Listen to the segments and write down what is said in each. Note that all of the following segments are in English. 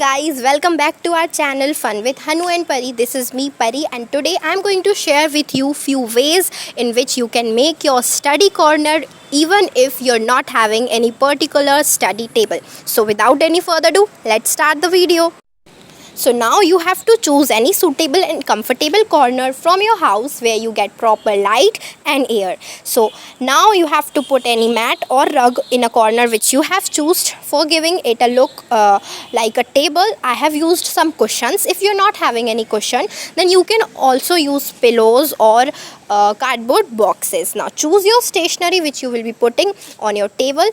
guys, welcome back to our channel Fun with Hanu and Pari. This is me Pari, and today I'm going to share with you few ways in which you can make your study corner even if you're not having any particular study table. So without any further ado, let's start the video. So now you have to choose any suitable and comfortable corner from your house where you get proper light and air. So now you have to put any mat or rug in a corner which you have chosen for giving it a look like a table. I have used some cushions. If you're not having any cushion, then you can also use pillows or cardboard boxes. Now choose your stationery which you will be putting on your table.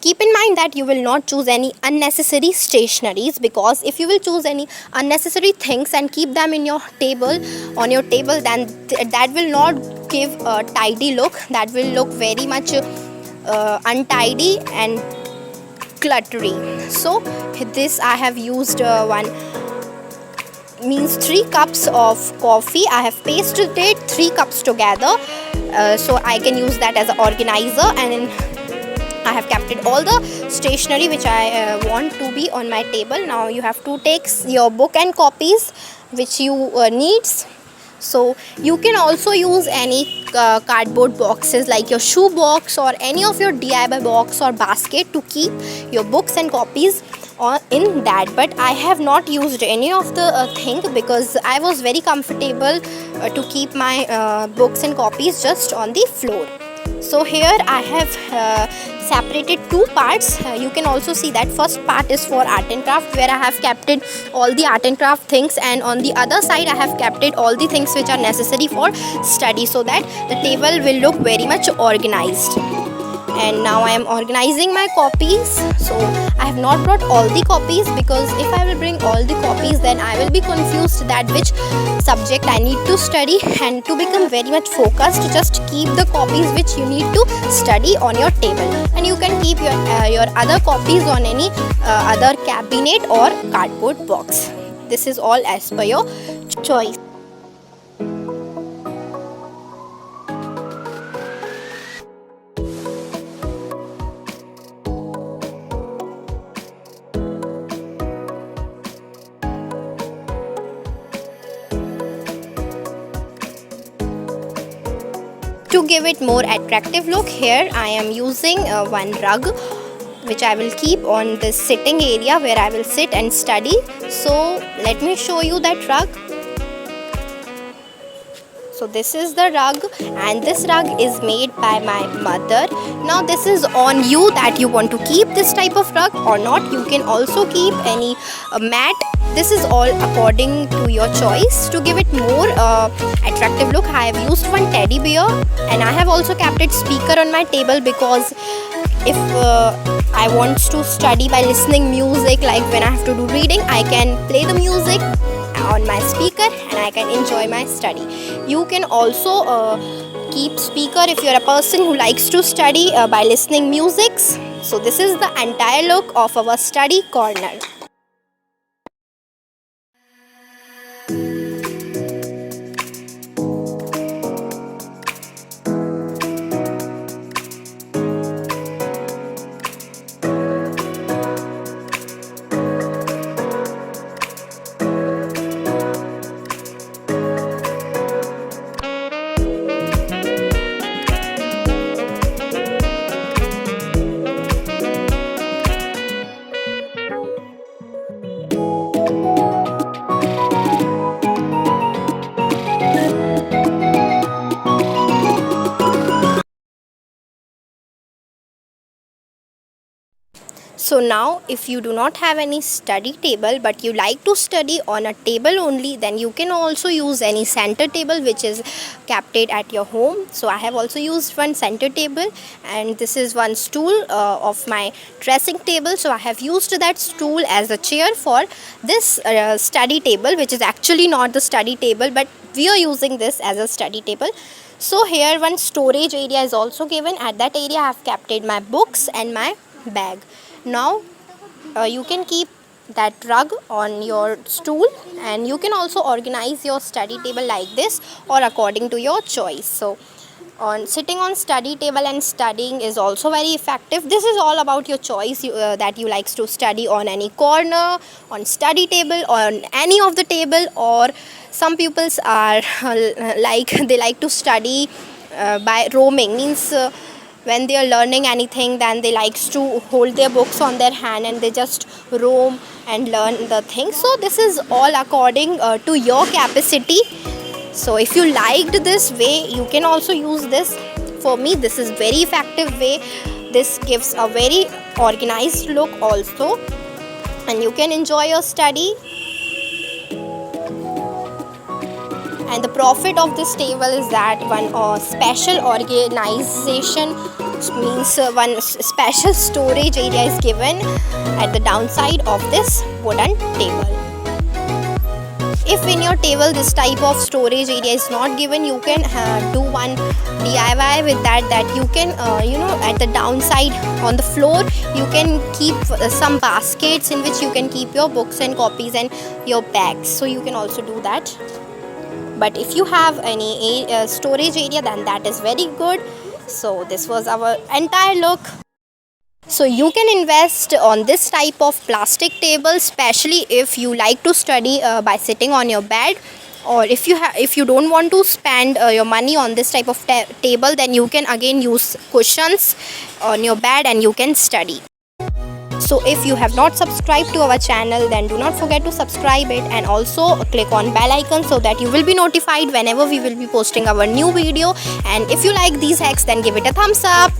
Keep in mind that you will not choose any unnecessary stationeries, because if you will choose any unnecessary things and keep them in your table on your table, then that will not give a tidy look. That will look very much untidy and cluttery. So this I have used means 3 cups of coffee. I have pasted it 3 cups together, so I can use that as an organizer, and I have kept it all the stationery which I want to be on my table. Now you have to take your book and copies which you needs. So you can also use any cardboard boxes like your shoe box or any of your DIY box or basket to keep your books and copies in that. But I have not used any of the thing because I was very comfortable to keep my books and copies just on the floor. So here I have separated 2 parts. You can also see that first part is for art and craft, where I have kept it all the art and craft things, and on the other side I have kept it all the things which are necessary for study, so that the table will look very much organized. And now I am organizing my copies. So I have not brought all the copies, because if I will bring all the copies, then I will be confused that which subject I need to study. And to become very much focused, just keep the copies which you need to study on your table, and you can keep your other copies on any other cabinet or cardboard box. This is all as per your choice. To give it more attractive look, here I am using one rug which I will keep on this sitting area where I will sit and study. So let me show you that rug. So this is the rug, and this rug is made by my mother. Now this is on you that you want to keep this type of rug or not. You can also keep any mat. This is all according to your choice. To give it more attractive look, I have used one teddy bear, and I have also kept it speaker on my table, because if I want to study by listening music, like when I have to do reading, I can play the music on my speaker and I can enjoy my study. You can also keep speaker if you're a person who likes to study by listening music. So this is the entire look of our study corner. So now if you do not have any study table but you like to study on a table only, then you can also use any center table which is kept it at your home. So I have also used one center table, and this is one stool of my dressing table. So I have used that stool as a chair for this study table, which is actually not the study table, but we are using this as a study table. So here one storage area is also given. At that area I have kept it my books and my bag. Now you can keep that rug on your stool, and you can also organize your study table like this or according to your choice. So on sitting on study table and studying is also very effective. This is all about your choice, that you likes to study on any corner, on study table, on any of the table, or some pupils are like they like to study by roaming, means when they are learning anything, then they likes to hold their books on their hand and they just roam and learn the thing. So this is all according to your capacity. So if you liked this way, you can also use this. For me, this is very effective way. This gives a very organized look also, and you can enjoy your study. And the profit of this table is that one special organization, means one special storage area is given at the downside of this wooden table. If in your table this type of storage area is not given, you can do one DIY with that you can at the downside on the floor you can keep some baskets in which you can keep your books and copies and your bags. So you can also do that. But if you have any storage area, then that is very good. So this was our entire look. So you can invest on this type of plastic table, especially if you like to study by sitting on your bed, or if you don't want to spend your money on this type of table, then you can again use cushions on your bed and you can study. So if you have not subscribed to our channel, then do not forget to subscribe it, and also click on bell icon so that you will be notified whenever we will be posting our new video. And if you like these hacks, then give it a thumbs up.